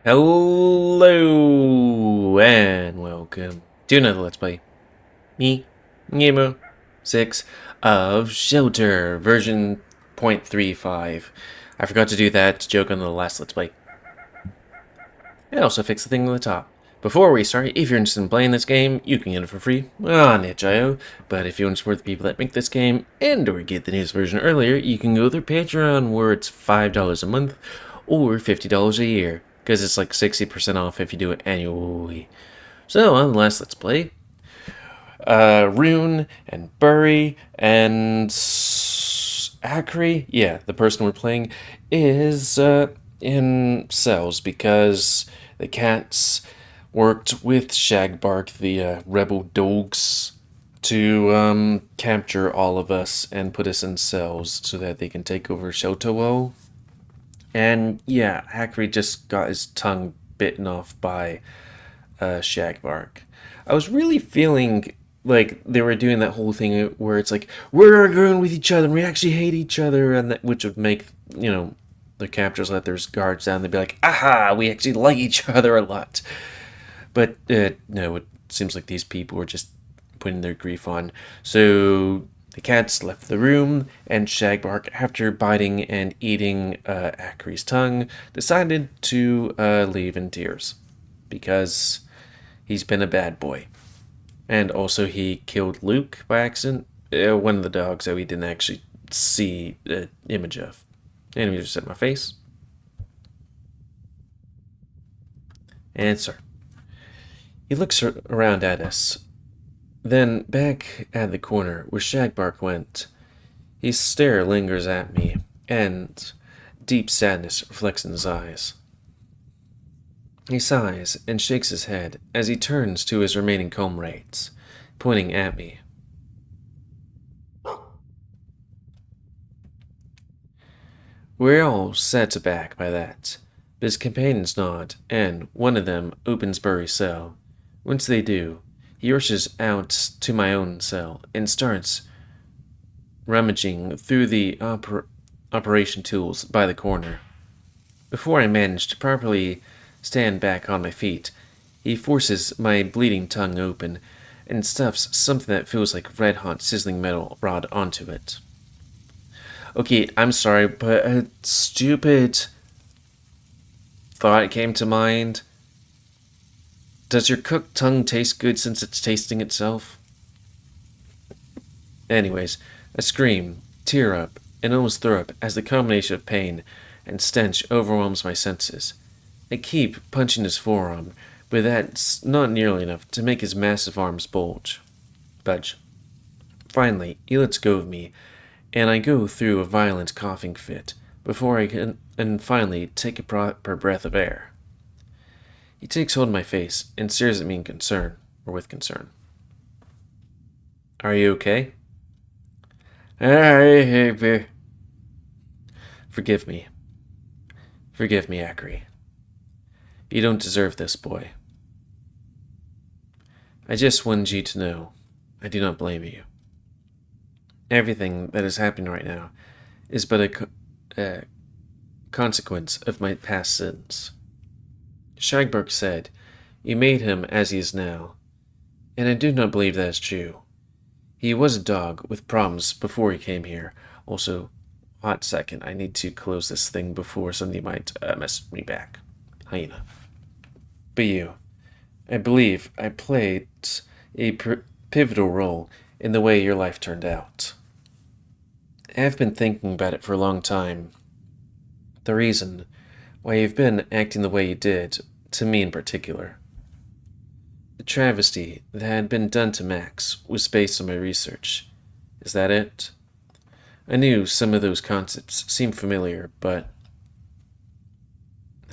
Hello and welcome to another Let's Play. Me, GamerWolfSix of Shelter version 0.35. I forgot to do that joke on the last Let's Play. And also fix the thing on the top. Before we start, if you're interested in playing this game, you can get it for free on itch.io. But if you want to support the people that make this game and or get the newest version earlier, you can go to their Patreon where it's $5 a month or $50 a year. Because it's like 60% off if you do it annually. So, on the last Let's Play, Rune and Burry and Acri, yeah, the person we're playing, is in cells because the cats worked with Shagbark, the rebel dogs, to capture all of us and put us in cells so that they can take over Shotowo. And yeah, Acri just got his tongue bitten off by Shagbark. I was really feeling like they were doing that whole thing where it's like we're arguing with each other and we actually hate each other, and that which would make the captors let their guards down. They'd be like, "Aha, we actually like each other a lot." But no, it seems like these people were just putting their grief on. So the cats left the room, and Shagbark, after biting and eating Acri's tongue, decided to leave in tears because he's been a bad boy. And also, he killed Luke by accident, one of the dogs that we didn't actually see the image of. And we just set my face. And sir. He looks around at us. Then back at the corner where Shagbark went, his stare lingers at me, and deep sadness reflects in his eyes. He sighs and shakes his head as he turns to his remaining comrades, pointing at me. We're all set aback by that, but his companions nod, and one of them opens Burry's cell. Once they do, he rushes out to my own cell and starts rummaging through the operation tools by the corner. Before I manage to properly stand back on my feet, he forces my bleeding tongue open and stuffs something that feels like red-hot sizzling metal rod onto it. Okay, I'm sorry, but a stupid thought came to mind. Does your cooked tongue taste good since it's tasting itself? Anyways, I scream, tear up, and almost throw up as the combination of pain and stench overwhelms my senses. I keep punching his forearm, but that's not nearly enough to make his massive arms budge. Finally, he lets go of me, and I go through a violent coughing fit before I can finally take a proper breath of air. He takes hold of my face and stares at me with concern. Are you okay? Forgive me. Forgive me, Acri. You don't deserve this, boy. I just wanted you to know I do not blame you. Everything that is happening right now is but a consequence of my past sins. Shagbark said, "You made him as he is now," and I do not believe that is true. He was a dog with problems before he came here. Also, hot second, I need to close this thing before somebody might mess me back. Hyena. But you, I believe I played a pivotal role in the way your life turned out. I have been thinking about it for a long time. The reason why you've been acting the way you did, to me in particular. The travesty that had been done to Max was based on my research. Is that it? I knew some of those concepts seemed familiar, but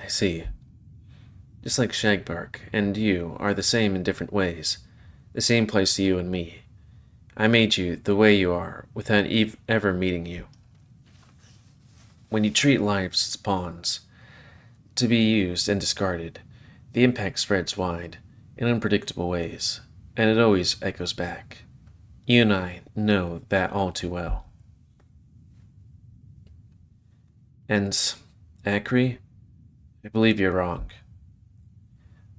I see. Just like Shagbark and you are the same in different ways, the same place to you and me. I made you the way you are without ever meeting you. When you treat lives as pawns, to be used and discarded, the impact spreads wide, in unpredictable ways, and it always echoes back. You and I know that all too well. And, Acri, I believe you're wrong.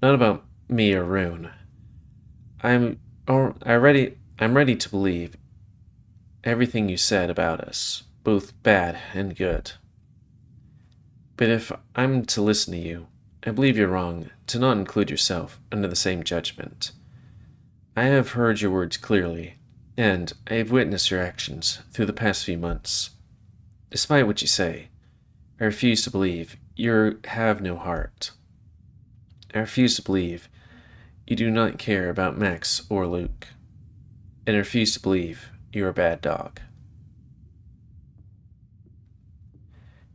Not about me or Rune. I'm ready to believe everything you said about us, both bad and good. But if I'm to listen to you, I believe you're wrong to not include yourself under the same judgment. I have heard your words clearly, and I have witnessed your actions through the past few months. Despite what you say, I refuse to believe you have no heart. I refuse to believe you do not care about Max or Luke. And I refuse to believe you're a bad dog.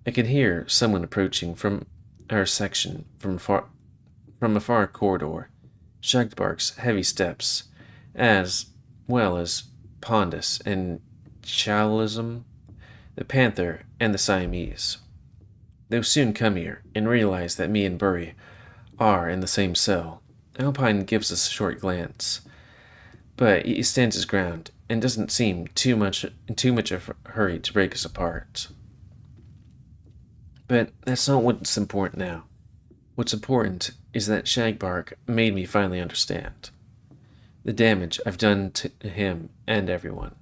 I can hear someone approaching from our section from a far corridor. Shagbark's heavy steps, as well as Pondus and Chalism, the Panther, and the Siamese. They'll soon come here and realize that me and Burry are in the same cell. Alpine gives us a short glance, but he stands his ground and doesn't seem in too much of a hurry to break us apart. But that's not what's important now. What's important is that Shagbark made me finally understand the damage I've done to him and everyone.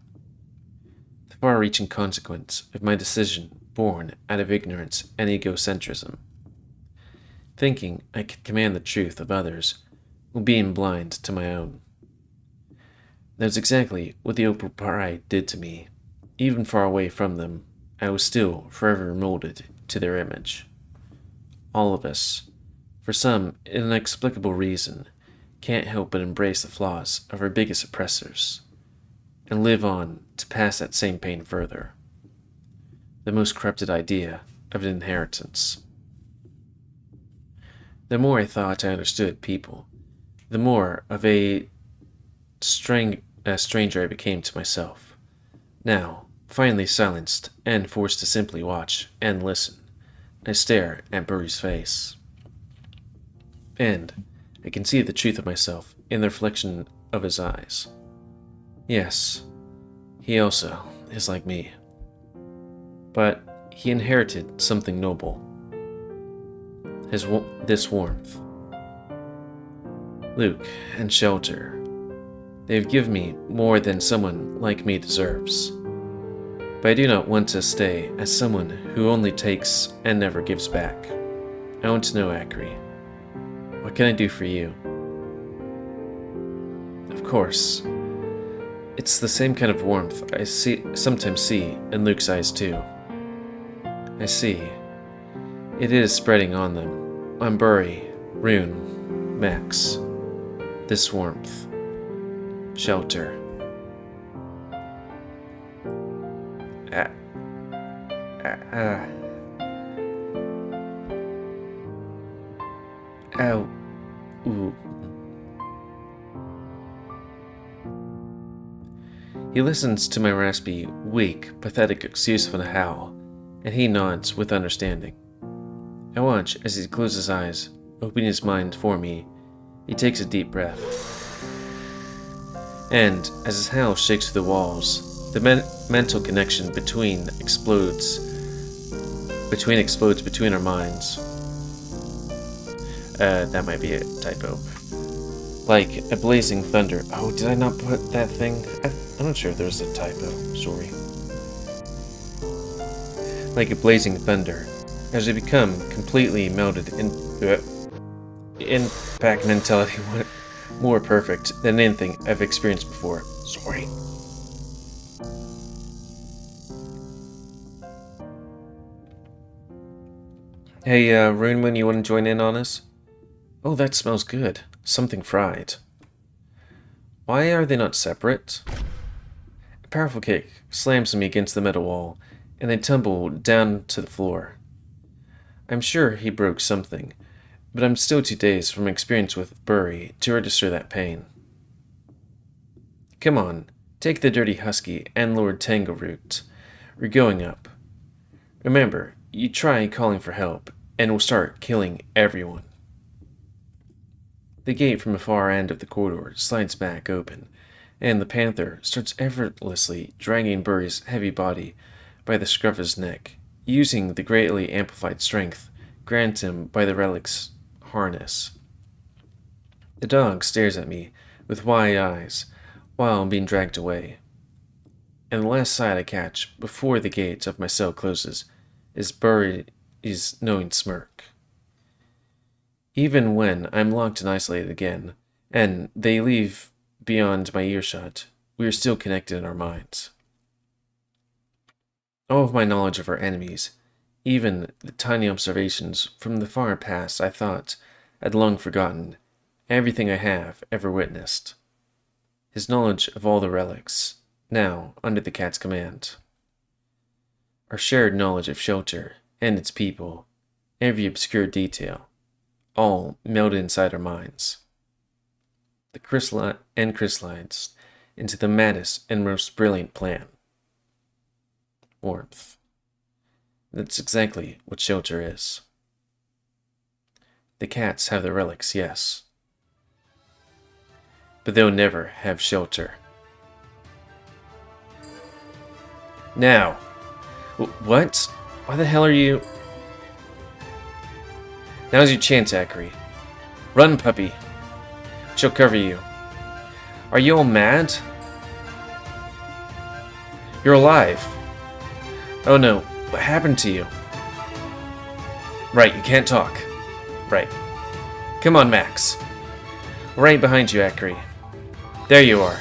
The far-reaching consequence of my decision born out of ignorance and egocentrism. Thinking I could command the truth of others while being blind to my own. That's exactly what the Opal Pride did to me. Even far away from them, I was still forever molded to their image. All of us, for some inexplicable reason, can't help but embrace the flaws of our biggest oppressors, and live on to pass that same pain further. The most corrupted idea of an inheritance. The more I thought I understood people, the more of a stranger I became to myself. Now, finally silenced and forced to simply watch and listen, I stare at Burry's face. And I can see the truth of myself in the reflection of his eyes. Yes, he also is like me. But he inherited something noble. This warmth. Luke and shelter. They have given me more than someone like me deserves. But I do not want to stay as someone who only takes and never gives back. I want to know, Acri, what can I do for you? Of course, it's the same kind of warmth I sometimes see in Luke's eyes too. I see. It is spreading on them. On Burry, Rune, Max. This warmth. Shelter. Ow. Ooh. He listens to my raspy, weak, pathetic excuse for the howl, and he nods with understanding. I watch as he closes his eyes, opening his mind for me. He takes a deep breath. And as his howl shakes through the walls, the mental connection explodes between our minds. That might be a typo. Like a blazing thunder. Oh, did I not put that thing? I'm not sure if there's a typo. Sorry. Like a blazing thunder, as we become completely melted impact mentality more perfect than anything I've experienced before. Sorry. Hey, Runeman, you want to join in on us? Oh, that smells good. Something fried. Why are they not separate? A powerful kick slams me against the metal wall, and I tumble down to the floor. I'm sure he broke something, but I'm still too dazed from experience with Burry to register that pain. Come on, take the dirty husky and Lord Tango route. We're going up. Remember, you try calling for help, and we'll start killing everyone. The gate from the far end of the corridor slides back open, and the panther starts effortlessly dragging Burry's heavy body by the scruff of his neck, using the greatly amplified strength granted him by the relic's harness. The dog stares at me with wide eyes while I'm being dragged away, and the last sight I catch before the gate of my cell closes is Burry's knowing smirk. Even when I'm locked and isolated again, and they leave beyond my earshot, we are still connected in our minds. All of my knowledge of our enemies, even the tiny observations from the far past I thought I'd long forgotten, everything I have ever witnessed. His knowledge of all the relics, now under the cat's command. Our shared knowledge of shelter and its people, every obscure detail, all melded inside our minds. The crystallized into the maddest and most brilliant plan. Warmth. That's exactly what shelter is. The cats have the relics, yes. But they'll never have shelter. Now! What? Why the hell are you... Now's your chance, Acri. Run, puppy. She'll cover you. Are you all mad? You're alive. Oh no, what happened to you? Right, you can't talk. Right. Come on, Max. Right behind you, Acri. There you are.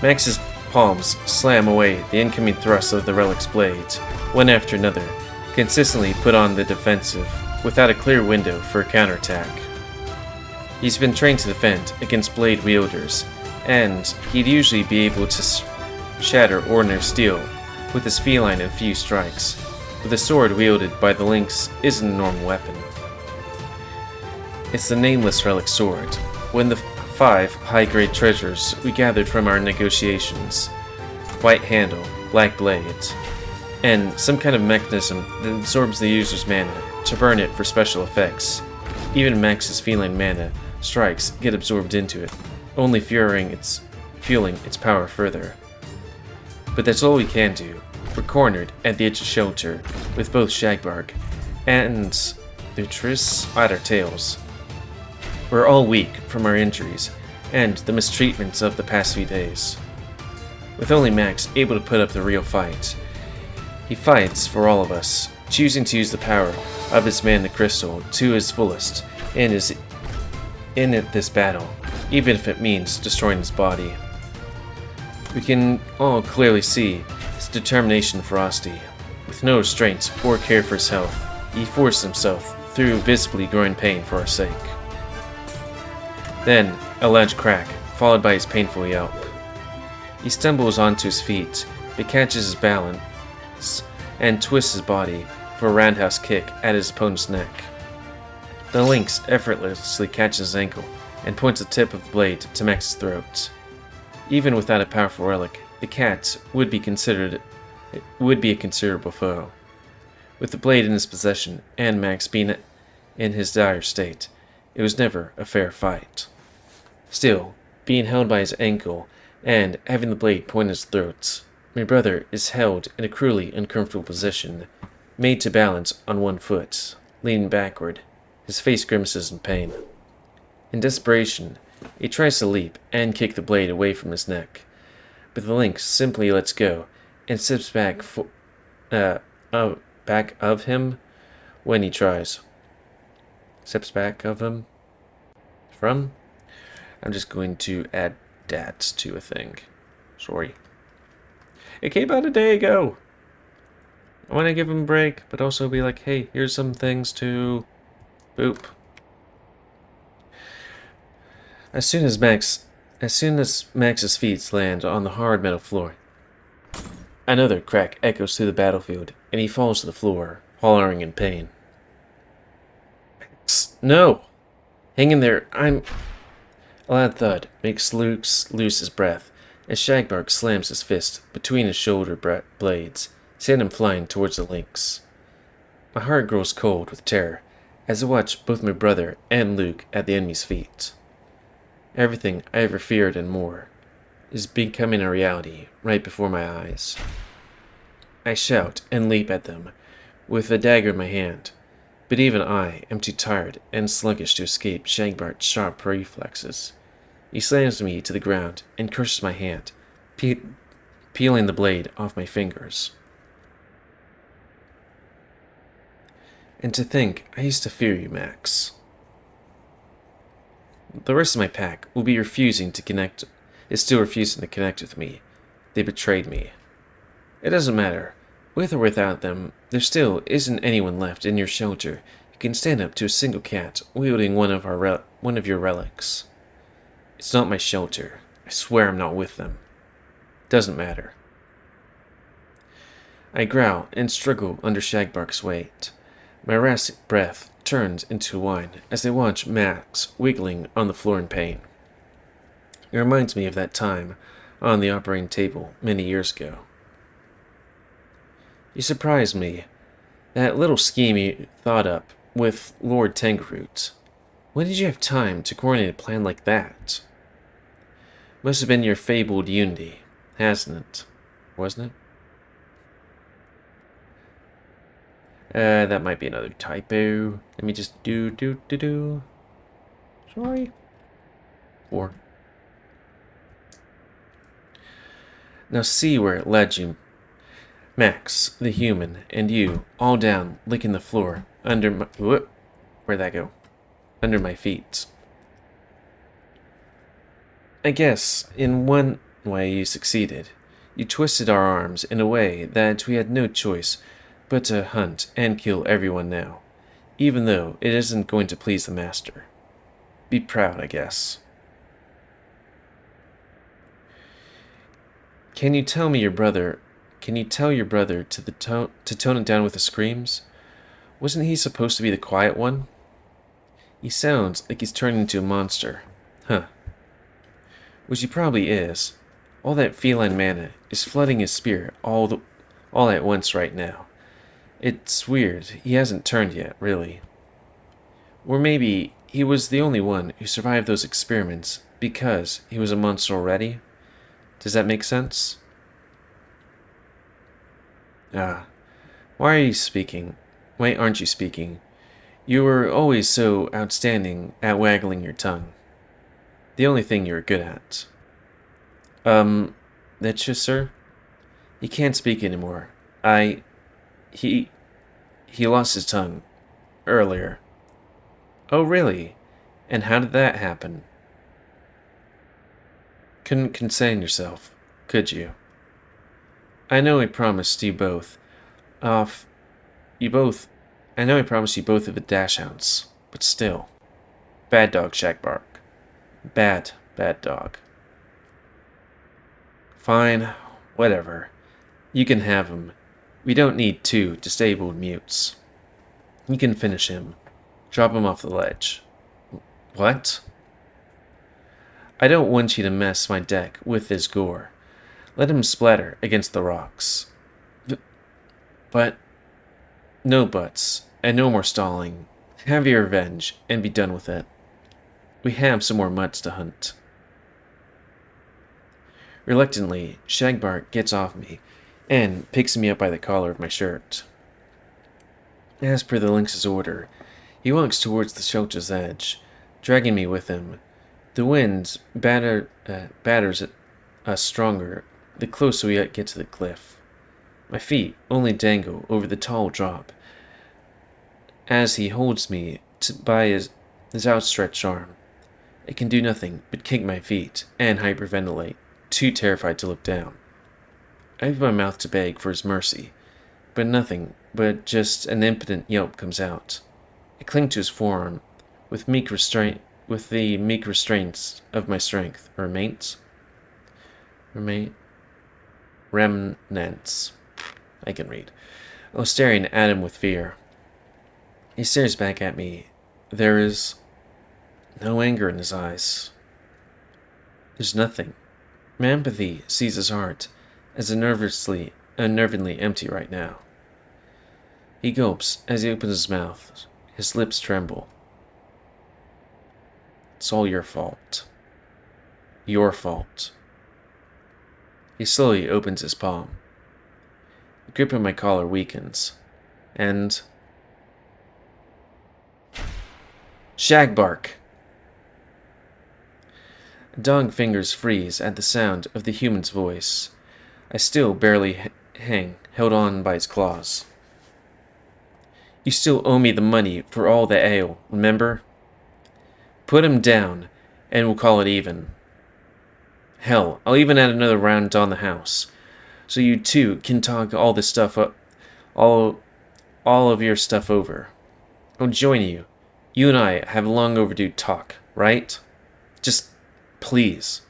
Max's palms slam away the incoming thrusts of the relic's blades, one after another, consistently put on the defensive, without a clear window for a counterattack. He's been trained to defend against blade wielders, and he'd usually be able to shatter ordinary steel with his feline-infused strikes, but the sword wielded by the lynx isn't a normal weapon. It's the nameless relic sword, one of the 5 high-grade treasures we gathered from our negotiations. White handle, black blades, and some kind of mechanism that absorbs the user's mana to burn it for special effects. Even Max's feline mana strikes get absorbed into it, only fueling its power further. But that's all we can do. We're cornered at the edge of shelter, with both Shagbark and Lutris at our tails. We're all weak from our injuries and the mistreatments of the past few days. With only Max able to put up the real fight, he fights for all of us, choosing to use the power of his mana crystal to his fullest in this battle, even if it means destroying his body. We can all clearly see his determination and ferocity. With no restraint or care for his health, he forced himself through visibly growing pain for our sake. Then, a large crack, followed by his painful yelp. He stumbles onto his feet, but catches his balance, and twists his body for a roundhouse kick at his opponent's neck. The lynx effortlessly catches his ankle, and points the tip of the blade to Max's throat. Even without a powerful relic, the cat would be a considerable foe. With the blade in his possession, and Max being in his dire state, it was never a fair fight. Still, being held by his ankle, and having the blade point at his throat, my brother is held in a cruelly uncomfortable position, made to balance on one foot, leaning backward, his face grimaces in pain. In desperation, he tries to leap and kick the blade away from his neck, but the lynx simply lets go and steps back of him when he tries. Steps back of him from? I'm just going to add that to a thing. Sorry. It came out a day ago. I want to give him a break, but also be like, hey, here's some things to... Boop. As soon as Max's feet land on the hard metal floor, another crack echoes through the battlefield, and he falls to the floor, hollering in pain. Max, no! Hang in there, A loud thud makes Luke lose his breath, as Shagbark slams his fist between his shoulder blades, sending him flying towards the lynx. My heart grows cold with terror, as I watch both my brother and Luke at the enemy's feet. Everything I ever feared and more is becoming a reality right before my eyes. I shout and leap at them, with a dagger in my hand. But even I am too tired and sluggish to escape Shagbart's sharp reflexes. He slams me to the ground and crushes my hand, peeling the blade off my fingers. And to think I used to fear you, Max. The rest of my pack will be still refusing to connect with me. They betrayed me. It doesn't matter. With or without them, there still isn't anyone left in your shelter who can stand up to a single cat wielding one of your relics. It's not my shelter. I swear I'm not with them. Doesn't matter. I growl and struggle under Shagbark's weight. My raspy breath turns into wine as I watch Max wiggling on the floor in pain. It reminds me of that time on the operating table many years ago. You surprised me. That little scheme you thought up with Lord Tangroot. When did you have time to coordinate a plan like that? Must have been your fabled unity, hasn't it? Wasn't it? That might be another typo. Let me just do. Sorry. 4. Now see where it led you. Max, the human, and you, all down, licking the floor, under my... Whoop. Where'd that go? Under my feet. I guess, in one way you succeeded. You twisted our arms in a way that we had no choice but to hunt and kill everyone now, even though it isn't going to please the master. Be proud, I guess. Can you tell your brother to tone it down with the screams? Wasn't he supposed to be the quiet one? He sounds like he's turned into a monster. Huh. Which he probably is. All that feline mana is flooding his spirit all at once right now. It's weird, he hasn't turned yet, really. Or maybe he was the only one who survived those experiments because he was a monster already? Does that make sense? Ah, why aren't you speaking? You were always so outstanding at waggling your tongue. The only thing you were good at. That's you, sir? He can't speak anymore. He lost his tongue. Earlier. Oh, really? And how did that happen? Couldn't contain yourself, could you? I know I promised you both of the dash hounds, but still. Bad dog, Shagbark. Bad dog. Fine, whatever. You can have him. We don't need 2 disabled mutes. You can finish him. Drop him off the ledge. What? I don't want you to mess my deck with his gore. Let him splatter against the rocks. But... No buts, and no more stalling. Have your revenge, and be done with it. We have some more mutts to hunt. Reluctantly, Shagbark gets off me, and picks me up by the collar of my shirt. As per the lynx's order, he walks towards the shelter's edge, dragging me with him. The wind batters us stronger the closer we get to the cliff. My feet only dangle over the tall drop as he holds me by his outstretched arm. I can do nothing but kick my feet and hyperventilate, too terrified to look down. I open my mouth to beg for his mercy, but nothing but just an impotent yelp comes out. I cling to his forearm with the meek restraints of my strength remnants. I can read. While staring at him with fear. He stares back at me. There is no anger in his eyes. There's nothing. My empathy sees his heart as unnervingly empty right now. He gulps as he opens his mouth. His lips tremble. It's all your fault. Your fault. He slowly opens his palm. The grip on my collar weakens. And... Shagbark! Dog fingers freeze at the sound of the human's voice. I still barely hang, held on by his claws. You still owe me the money for all the ale, remember? Put him down, and we'll call it even. Hell, I'll even add another round on the house, so you two can talk all this stuff up, all of your stuff over. I'll join you. You and I have a long overdue talk, right? Just, please,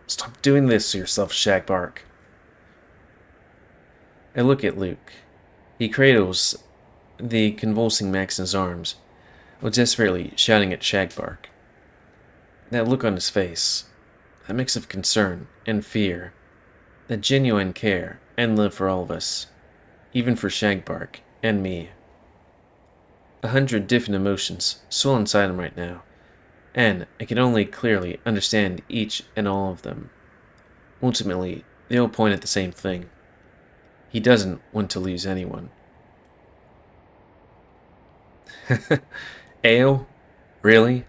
stop doing this to yourself, Shagbark. I look at Luke. He cradles the convulsing Max in his arms, while desperately shouting at Shagbark. That look on his face, that mix of concern and fear, that genuine care and love for all of us, even for Shagbark and me. 100 different emotions swell inside him right now, and I can only clearly understand each and all of them. Ultimately, they all point at the same thing. He doesn't want to lose anyone. Ale? Really?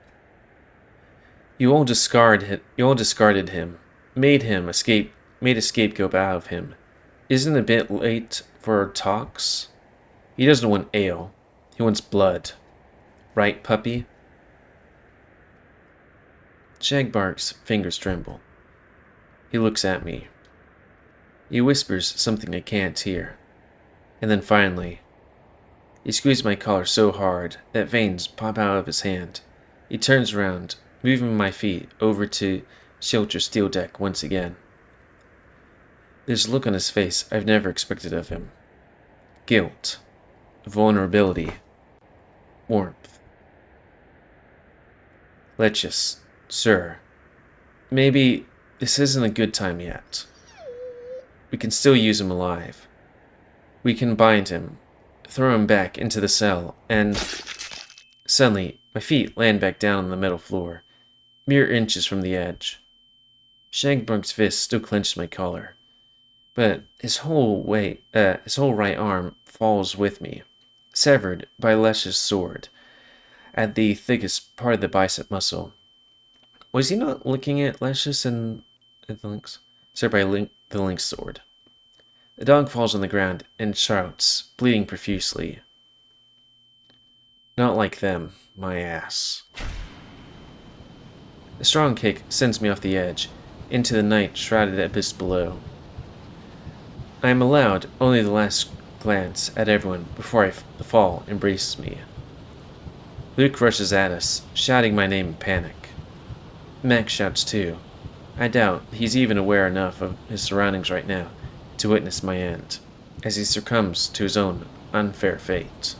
You all discarded him, made a scapegoat out of him. Isn't it a bit late for talks? He doesn't want ale. He wants blood. Right, puppy? Shagbark's fingers tremble. He looks at me. He whispers something I can't hear. And then finally, he squeezes my collar so hard that veins pop out of his hand. He turns around, moving my feet over to shelter steel deck once again. There's a look on his face I've never expected of him. Guilt. Vulnerability. Warmth. Let's sir. Maybe this isn't a good time yet. We can still use him alive. We can bind him, throw him back into the cell, and... Suddenly, my feet land back down on the metal floor, mere inches from the edge. Shagbark's fist still clenched my collar, but his whole right arm falls with me, severed by Lesh's sword, at the thickest part of the bicep muscle. Was he not looking at Lesh's and the Lynx? Severed by the Lynx sword. The dog falls on the ground and shouts, bleeding profusely. Not like them, my ass. A strong kick sends me off the edge, into the night-shrouded abyss below. I am allowed only the last glance at everyone before the fall embraces me. Luke rushes at us, shouting my name in panic. Max shouts too. I doubt he's even aware enough of his surroundings right now to witness my end, as he succumbs to his own unfair fate.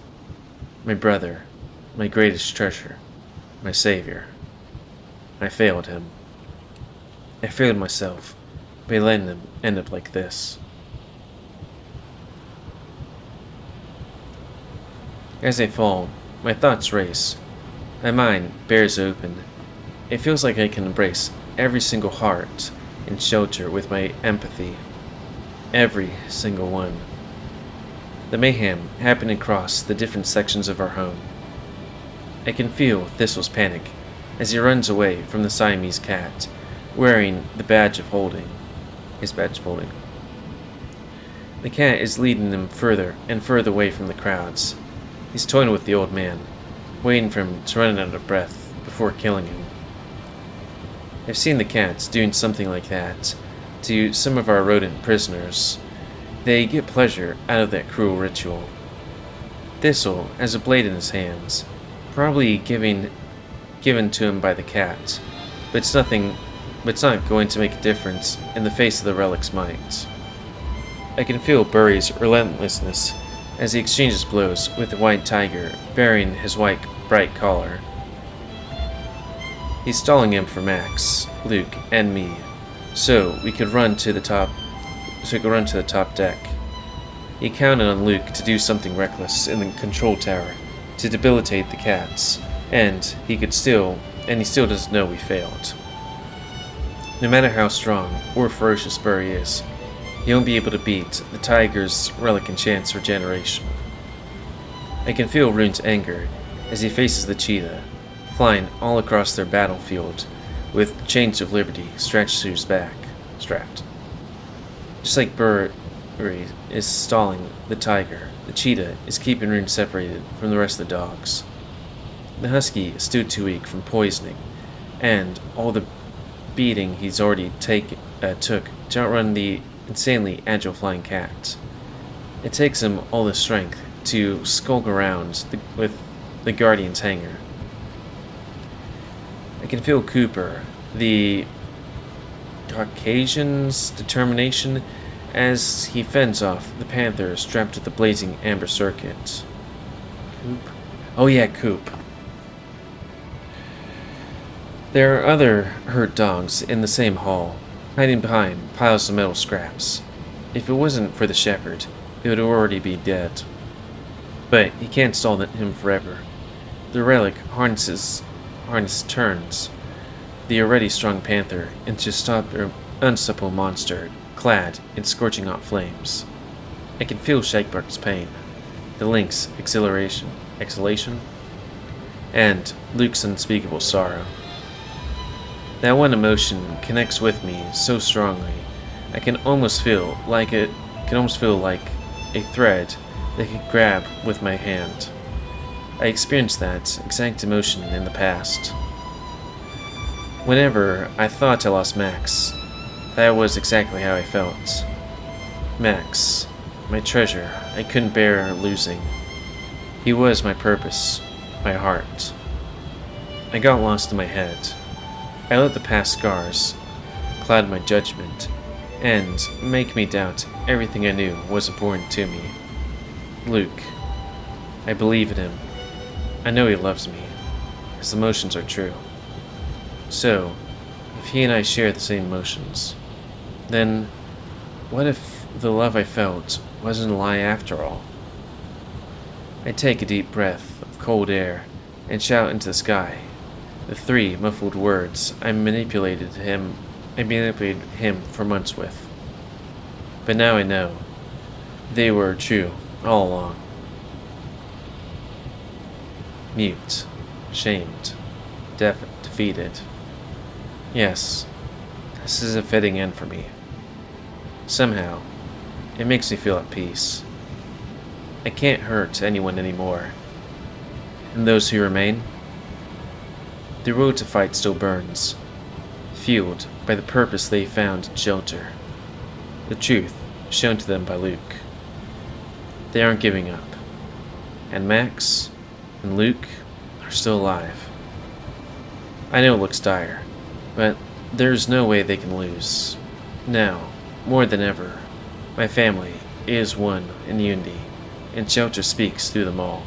My brother, my greatest treasure, my savior. I failed him. I failed myself by letting him end up like this. As I fall, my thoughts race. My mind bears open. It feels like I can embrace every single heart and shelter with my empathy. Every single one. The mayhem happening across the different sections of our home. I can feel Thistle's panic as he runs away from the Siamese cat, wearing his badge of holding. The cat is leading him further and further away from the crowds. He's toying with the old man, waiting for him to run out of breath before killing him. I've seen the cats doing something like that to some of our rodent prisoners. They get pleasure out of that cruel ritual. Thistle has a blade in his hands, probably given to him by the cat, but it's not going to make a difference in the face of the relic's might. I can feel Burry's relentlessness as he exchanges blows with the white tiger bearing his white bright collar. He's stalling him for Max, Luke, and me, so we could run to the top deck. He counted on Luke to do something reckless in the control tower to debilitate the cats, and he still doesn't know we failed. No matter how strong or ferocious Burry is, he won't be able to beat the tiger's relic enchants regeneration. I can feel Rune's anger as he faces the cheetah, flying all across their battlefield with chains of liberty stretched to his back, strapped. Just like Burry is stalling the tiger, the cheetah is keeping Rune separated from the rest of the dogs. The husky is still too weak from poisoning, and all the beating he's already took to outrun the insanely agile flying cat. It takes him all the strength to skulk around with the Guardian's hangar. I can feel Cooper, the Caucasian's determination, as he fends off the panther strapped to the blazing amber circuit. Coop? Oh yeah, Coop. There are other hurt dogs in the same hall, hiding behind piles of metal scraps. If it wasn't for the shepherd, he would already be dead. But he can't stall him forever. The relic harness turns the already strong panther into an unstoppable monster, clad in scorching hot flames. I can feel Shakebark's pain, the Link's exhalation, and Luke's unspeakable sorrow. That one emotion connects with me so strongly, I can almost feel like a thread that I could grab with my hand. I experienced that exact emotion in the past. Whenever I thought I lost Max, that was exactly how I felt. Max, my treasure, I couldn't bear losing. He was my purpose, my heart. I got lost in my head. I let the past scars cloud my judgment and make me doubt everything I knew was important to me. Luke, I believe in him. I know he loves me. His emotions are true. So, if he and I share the same emotions, then what if the love I felt wasn't a lie after all? I take a deep breath of cold air and shout into the sky the three muffled words I manipulated him for months with. But now I know they were true all along. Mute, shamed, defeated. Yes, this is a fitting end for me. Somehow, it makes me feel at peace. I can't hurt anyone anymore. And those who remain? The road to fight still burns, fueled by the purpose they found in shelter. The truth shown to them by Luke. They aren't giving up. And Max and Luke are still alive. I know it looks dire, but there's no way they can lose. Now, more than ever, my family is one in unity, and shelter speaks through them all.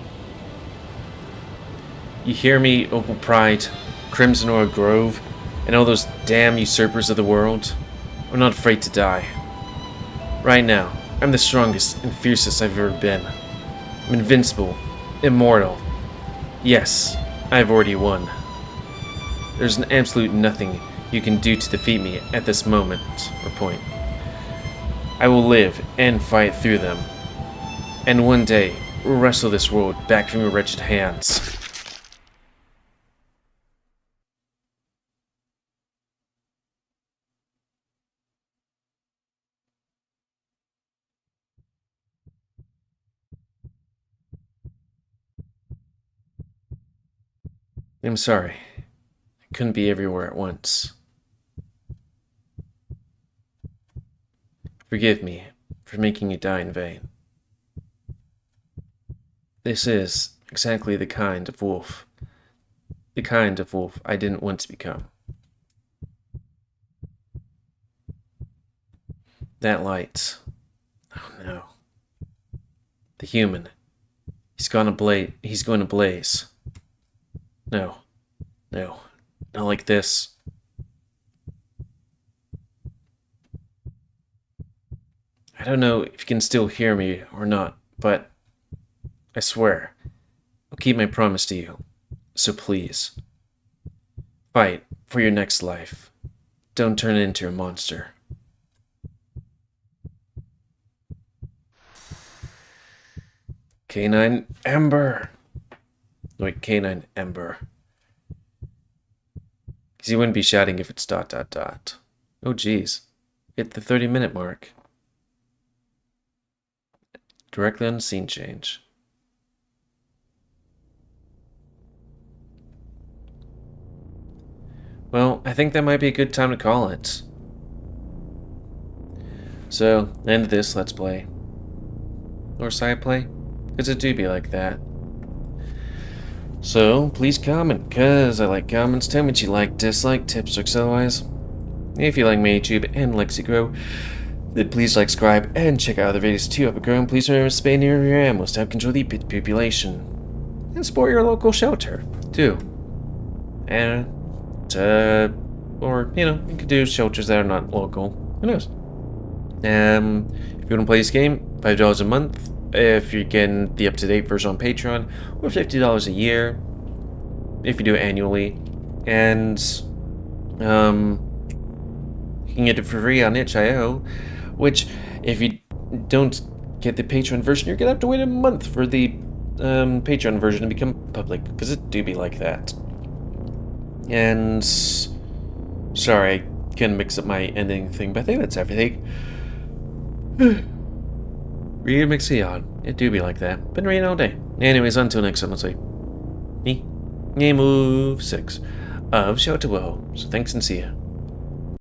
You hear me, Opal Pride, Crimson Aura Grove, and all those damn usurpers of the world? I'm not afraid to die. Right now, I'm the strongest and fiercest I've ever been. I'm invincible, immortal. Yes, I've already won. There's an absolute nothing you can do to defeat me at this moment or point. I will live and fight through them, and one day wrestle this world back from your wretched hands. I'm sorry. I couldn't be everywhere at once. Forgive me for making you die in vain. This is exactly the kind of wolf I didn't want to become. That light. Oh no. The human. He's going to blaze. No. No. Not like this. I don't know if you can still hear me or not, but I swear, I'll keep my promise to you. So please, fight for your next life. Don't turn into a monster. Canine Ember. Wait, Canine Ember. Because you wouldn't be shouting if it's ... Oh, geez. Hit the 30-minute mark. Directly on the scene change. Well, I think that might be a good time to call it. So, end this Let's Play. Or side play. Because it do be like that. So, please comment, because I like comments. Tell me what you like, dislike, tips, or otherwise. If you like my YouTube and Lexi Grow, then please like, subscribe, and check out other videos too. Up and growing, please remember to spay near your animals to help control the population. And support your local shelter, too. And, or, you could do shelters that are not local. Who knows? If you want to play this game, $5 a month. If you're getting the up-to-date version on Patreon, or $50 a year if you do it annually. And you can get it for free on itch.io, which if you don't get the Patreon version, you're gonna have to wait a month for the Patreon version to become public, because it do be like that. And sorry, I couldn't mix up my ending thing, but I think that's everything. Remix it on. It do be like that. Been reading all day. Anyways, until next time, let's say me, GamerWolfSix of Shelter Well. So thanks and see ya.